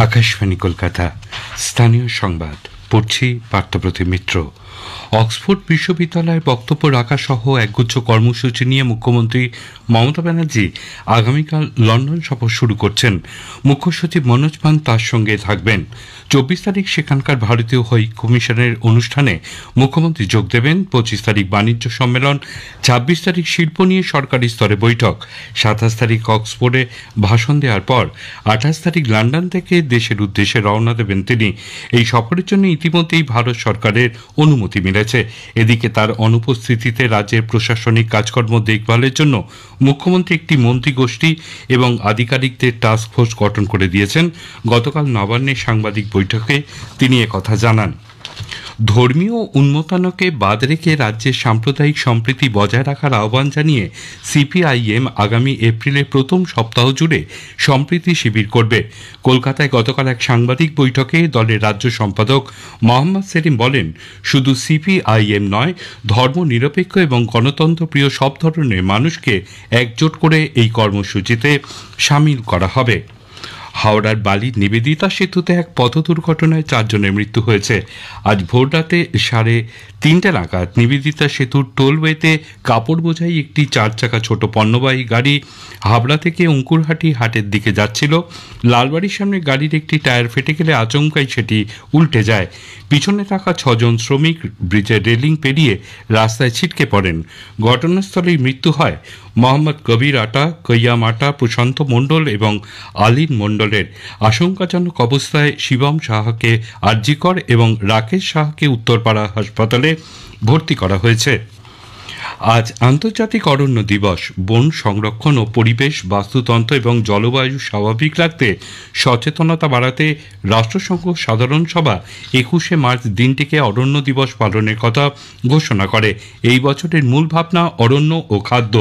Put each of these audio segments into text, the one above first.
আকাশবাণী কলকাতা স্থানীয় সংবাদ পড়ছি পার্থপ্রতিম মিত্র। অক্সফোর্ড বিশ্ববিদ্যালয়ের বক্তব্য রাখা সহ একগুচ্ছ কর্মসূচি নিয়ে মুখ্যমন্ত্রী মমতা ব্যানার্জি আগামীকাল লন্ডন সফর শুরু করছেন। মুখ্য সচিব মনোজ পান তার সঙ্গে থাকবেন। 24 তারিখ সেখানকার ভারতীয় হাই কমিশনের অনুষ্ঠানে মুখ্যমন্ত্রী যোগ দেবেন। 25 তারিখ বাণিজ্য সম্মেলন, 26 তারিখ শিল্প নিয়ে সরকারি স্তরে বৈঠক, 27 তারিখ অক্সফোর্ডে ভাষণ দেওয়ার পর 28 তারিখ লন্ডন থেকে দেশের উদ্দেশ্যে রওনা দেবেন তিনি। এই সফরের জন্য ইতিমধ্যেই ভারত সরকারের অনুমতি মিলেছে। এদিকে তার অনুপস্থিতিতে রাজ্যের প্রশাসনিক কাজকর্ম দেখভালের জন্য মুখ্যমন্ত্রী একটি মন্ত্রী গোষ্ঠী এবং আধিকারিকদের টাস্ক ফোর্স গঠন করে দিয়েছেন। গতকাল নবান্নে সাংবাদিক বৈঠকে তিনি একথা জানান। ধর্মীয় উন্মোদনকে বাদ রেখে রাজ্যের সাম্প্রদায়িক সম্প্রীতি বজায় রাখার আহ্বান জানিয়ে সিপিআইএম আগামী এপ্রিলের প্রথম সপ্তাহ জুড়ে সম্প্রীতি শিবির করবে। কলকাতায় গতকাল এক সাংবাদিক বৈঠকে দলের রাজ্য সম্পাদক মোহাম্মদ সেলিম বলেন, শুধু সিপিআইএম নয়, ধর্মনিরপেক্ষ এবং গণতন্ত্রপ্রিয় সব ধরনের মানুষকে একজোট করে এই কর্মসূচিতে সামিল করা হবে। হাওড়ার বালির নিবেদিতা সেতুতে এক পথ দুর্ঘটনায় 4 জনের মৃত্যু হয়েছে। আজ ভোররাতে 3:30 নাগাদ নিবেদিতা সেতুর টোলওয়েতে কাপড় বোঝাই একটি 4 চাকা ছোট পণ্যবাহী গাড়ি হাবড়া থেকে অঙ্কুরহাটি হাটের দিকে যাচ্ছিল। লালবাড়ির সামনে গাড়ির একটি টায়ার ফেটে গেলে আচমকাই সেটি উল্টে যায়। পিছনে থাকা 6 জন শ্রমিক ব্রিজের রেলিং পেরিয়ে রাস্তায় ছিটকে পড়েন। ঘটনাস্থলেই মৃত্যু হয় মোহাম্মদ কবির আটা, কৈয়াম আটা, প্রশান্ত মণ্ডল এবং আলীন মণ্ডলের। আশঙ্কাজনক অবস্থায় শিবম সাহাকে আরজিকর এবং রাকেশ সাহাকে উত্তরপাড়া হাসপাতালে ভর্তি করা হয়েছে। আজ আন্তর্জাতিক অরণ্য দিবস। বন সংরক্ষণ ও পরিবেশ, বাস্তুতন্ত্র এবং জলবায়ু স্বাভাবিক রাখতে সচেতনতা বাড়াতে রাষ্ট্রসংঘ সাধারণ সভা 21শে মার্চ দিনটিকে অরণ্য দিবস পালনের কথা ঘোষণা করে। এই বছরের মূল ভাবনা অরণ্য ও খাদ্য।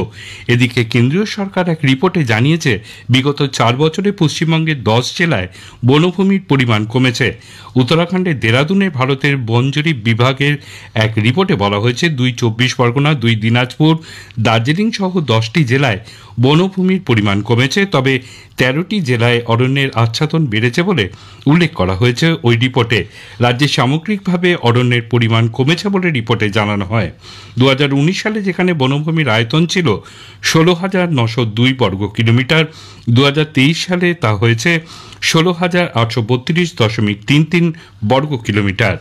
এদিকে কেন্দ্রীয় সরকার এক রিপোর্টে জানিয়েছে, বিগত 4 বছরে পশ্চিমবঙ্গের 10 জেলায় বনভূমির পরিমাণ কমেছে। উত্তরাখণ্ডের দেরাদুনে ভারতের বন জরিপ বিভাগের এক রিপোর্টে বলা হয়েছে, 2 চব্বিশ পরগনা, 2 দিনাজপুর, দার্জিলিং সহ 10টি জেলায় বনভূমির পরিমাণ কমেছে। তবে 13টি জেলায় অরণ্যের আচ্ছাদন বেড়েছে বলে উল্লেখ করা হয়েছে ওই রিপোর্টে। রাজ্যে সামগ্রিকভাবে অরণ্যের পরিমাণ কমেছে বলে রিপোর্টে জানানো হয়। 2019 সালে যেখানে বনভূমির আয়তন ছিল 16,902 বর্গ কিলোমিটার, 2023 সালে তা হয়েছে 16,832.33 বর্গ কিলোমিটার।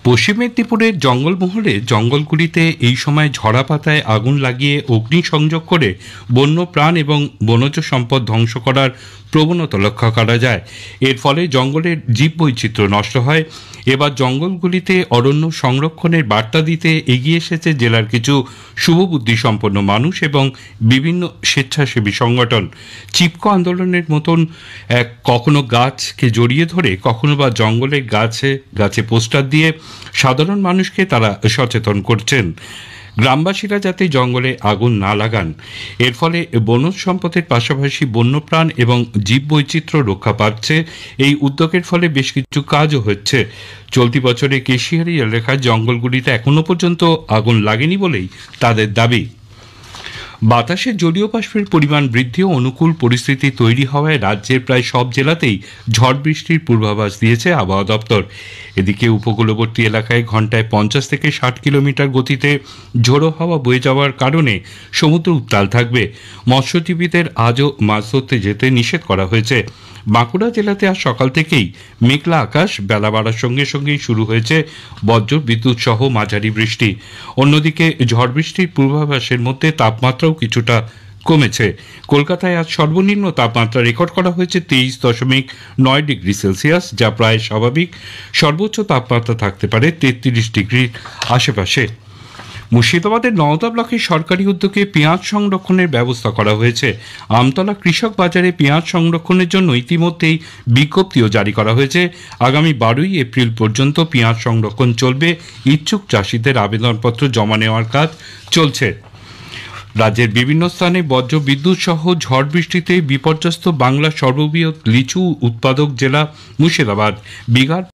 পশ্চিম মেদিনীপুরের জঙ্গলমহলে জঙ্গলগুলিতে এই সময় ঝরা পাতায় আগুন লাগিয়ে অগ্নিসংযোগ করে বন্য প্রাণ এবং বনজ সম্পদ ধ্বংস করার প্রবণতা লক্ষ্য করা যায়। এর ফলে জঙ্গলের জীববৈচিত্র্য নষ্ট হয়। এবার জঙ্গলগুলিতে অরণ্য সংরক্ষণের বার্তা দিতে এগিয়ে এসেছে জেলার কিছু শুভবুদ্ধি সম্পন্ন মানুষ এবং বিভিন্ন স্বেচ্ছাসেবী সংগঠন। চিপকো আন্দোলনের মতন কখনো গাছকে জড়িয়ে ধরে, কখনো বা জঙ্গলের গাছে গাছে পোস্টার দিয়ে সাধারণ মানুষকে তারা সচেতন করছেন গ্রামবাসীরা যাতে জঙ্গলে আগুন না লাগান। এর ফলে বনজ সম্পদের পাশাপাশি বন্যপ্রাণ এবং জীববৈচিত্র্য রক্ষা পাচ্ছে। এই উদ্যোগের ফলে বেশ কিছু কাজও হচ্ছে। চলতি বছরে কেশিয়ারি এলাকার জঙ্গলগুলিতে এখনো পর্যন্ত আগুন লাগেনি বলেই তাদের দাবি। বাতাসে জলীয় বাষ্পের পরিমাণ বৃদ্ধি ও অনুকূল পরিস্থিতি তৈরি হওয়ায় রাজ্যের প্রায় সব জেলাতেই ঝড় বৃষ্টির পূর্বাভাস দিয়েছে আবহাওয়া দপ্তর। এদিকে উপকূলবর্তী এলাকায় ঘন্টায় 50 থেকে 60 কিলোমিটার গতিতে ঝোড়ো হাওয়া বয়ে যাওয়ার কারণে সমুদ্র উত্তাল থাকবে। মৎস্যজীবীদের আজও মাছ ধরতে যেতে নিষেধ করা হয়েছে। বাঁকুড়া জেলাতে আজ সকাল থেকেই মেঘলা আকাশ, বেলা বাড়ার সঙ্গে সঙ্গেই শুরু হয়েছে বজ্র বিদ্যুৎ সহ মাঝারি বৃষ্টি। অন্যদিকে ঝড় বৃষ্টির পূর্বাভাসের মধ্যে তাপমাত্রাও কিছুটা কমেছে। কলকাতায় আজ সর্বনিম্ন তাপমাত্রা রেকর্ড করা হয়েছে 23.9 ডিগ্রি সেলসিয়াস, যা প্রায় স্বাভাবিক। সর্বোচ্চ তাপমাত্রা থাকতে পারে 33 ডিগ্রির আশেপাশে। মুর্শিদাবাদের নওদা ব্লকে সরকারি উদ্যোগে পেঁয়াজ সংরক্ষণের ব্যবস্থা করা হয়েছে। আমতলা কৃষক বাজারে পেঁয়াজ সংরক্ষণের জন্য ইতিমধ্যেই বিজ্ঞপ্তিও জারি করা হয়েছে। আগামী 12ই এপ্রিল পর্যন্ত পেঁয়াজ সংরক্ষণ চলবে। ইচ্ছুক চাষিদের আবেদনপত্র জমা নেওয়ার কাজ চলছে। রাজ্যের বিভিন্ন স্থানে বজ্র বিদ্যুৎ সহ ঝড় বৃষ্টিতে বিপর্যস্ত বাংলার সর্ববৃহৎ লিচু উৎপাদক জেলা মুর্শিদাবাদ। বিঘার